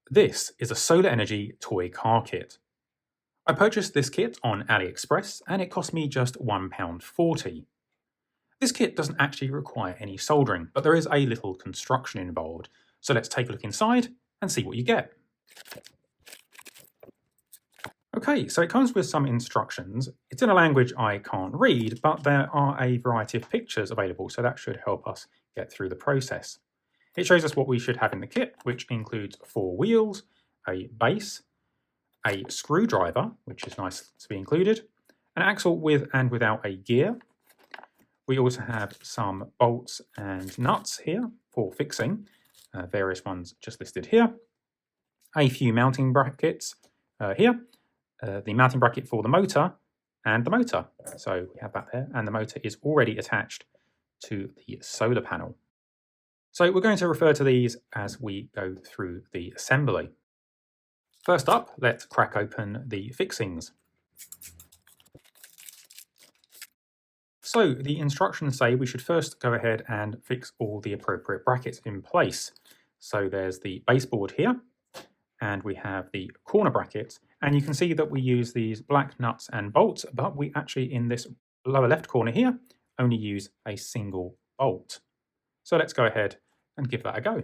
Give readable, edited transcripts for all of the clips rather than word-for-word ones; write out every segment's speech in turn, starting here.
This is a solar energy toy car kit. I purchased this kit on AliExpress and it cost me just £1.40. This kit doesn't actually require any soldering, but there is a little construction involved. So let's take a look inside and see what you get. Okay, so it comes with some instructions. It's in a language I can't read, but there are a variety of pictures available, so that should help us get through the process. It shows us what we should have in the kit, which includes 4 wheels, a base, a screwdriver, which is nice to be included, an axle with and without a gear. We also have some bolts and nuts here for fixing, various ones just listed here. A few mounting brackets here, the mounting bracket for the motor and the motor. So we have that there, and the motor is already attached to the solar panel. So we're going to refer to these as we go through the assembly. First up, let's crack open the fixings. So the instructions say we should first go ahead and fix all the appropriate brackets in place. So there's the baseboard here, and we have the corner brackets, and you can see that we use these black nuts and bolts, but we actually, in this lower left corner here, only use a single bolt. So let's go ahead and give that a go.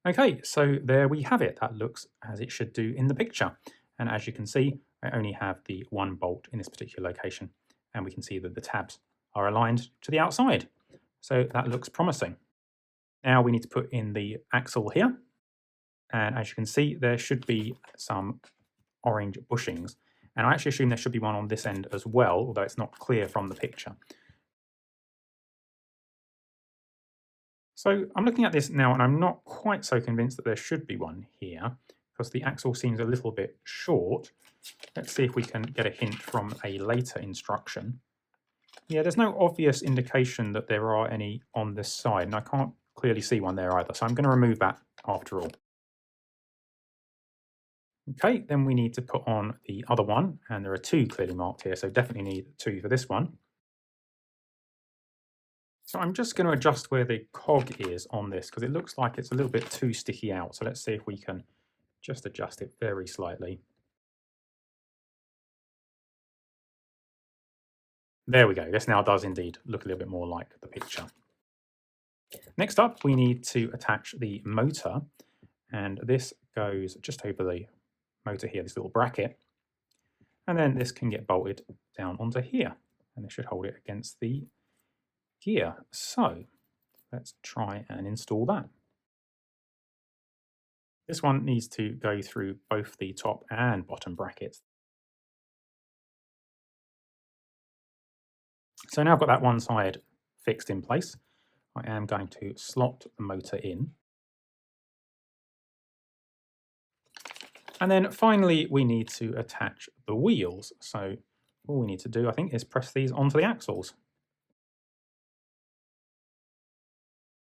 Okay, so there we have it. That looks as it should do in the picture. And as you can see, I only have the one bolt in this particular location, and we can see that the tabs are aligned to the outside. So that looks promising. Now we need to put in the axle here. And as you can see, there should be some orange bushings. And I actually assume there should be one on this end as well, although it's not clear from the picture. So I'm looking at this now and I'm not quite so convinced that there should be one here because the axle seems a little bit short. Let's see if we can get a hint from a later instruction. Yeah, there's no obvious indication that there are any on this side, and I can't clearly see one there either, so I'm going to remove that after all. Okay, then we need to put on the other one, and there are 2 clearly marked here, so definitely need 2 for this one. So I'm just going to adjust where the cog is on this because it looks like it's a little bit too sticky out. So let's see if we can just adjust it very slightly. There we go. This now does indeed look a little bit more like the picture. Next up, we need to attach the motor, and this goes just over the motor here, this little bracket. And then this can get bolted down onto here, and this should hold it against the gear. So let's try and install that. This one needs to go through both the top and bottom brackets. So now I've got that one side fixed in place. I am going to slot the motor in. And then finally, we need to attach the wheels. So all we need to do, I think, is press these onto the axles.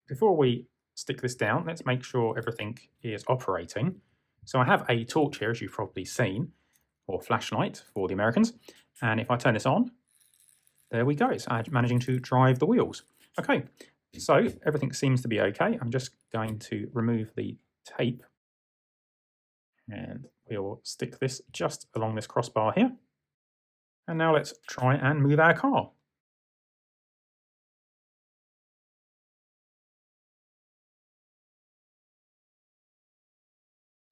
Before we stick this down, let's make sure everything is operating. So I have a torch here, as you've probably seen, or flashlight for the Americans. And if I turn this on, there we go. It's managing to drive the wheels. Okay, so everything seems to be okay. I'm just going to remove the tape. And we'll stick this just along this crossbar here. And now let's try and move our car.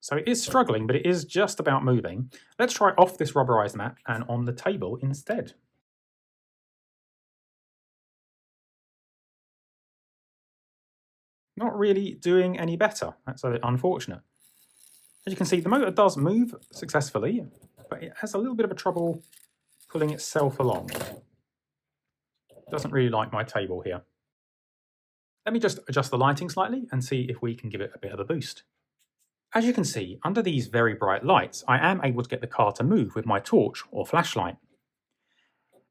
So it is struggling, but it is just about moving. Let's try off this rubberized mat and on the table instead. Not really doing any better. That's a bit unfortunate. As you can see, the motor does move successfully, but it has a little bit of a trouble pulling itself along. It doesn't really like my table here. Let me just adjust the lighting slightly and see if we can give it a bit of a boost. As you can see, under these very bright lights, I am able to get the car to move with my torch or flashlight.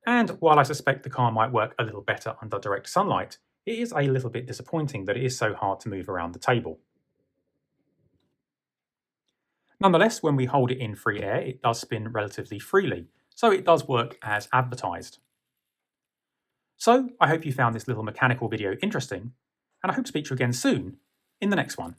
And while I suspect the car might work a little better under direct sunlight, it is a little bit disappointing that it is so hard to move around the table. Nonetheless, when we hold it in free air, it does spin relatively freely, So it does work as advertised. So I hope you found this little mechanical video interesting, and I hope to speak to you again soon in the next one.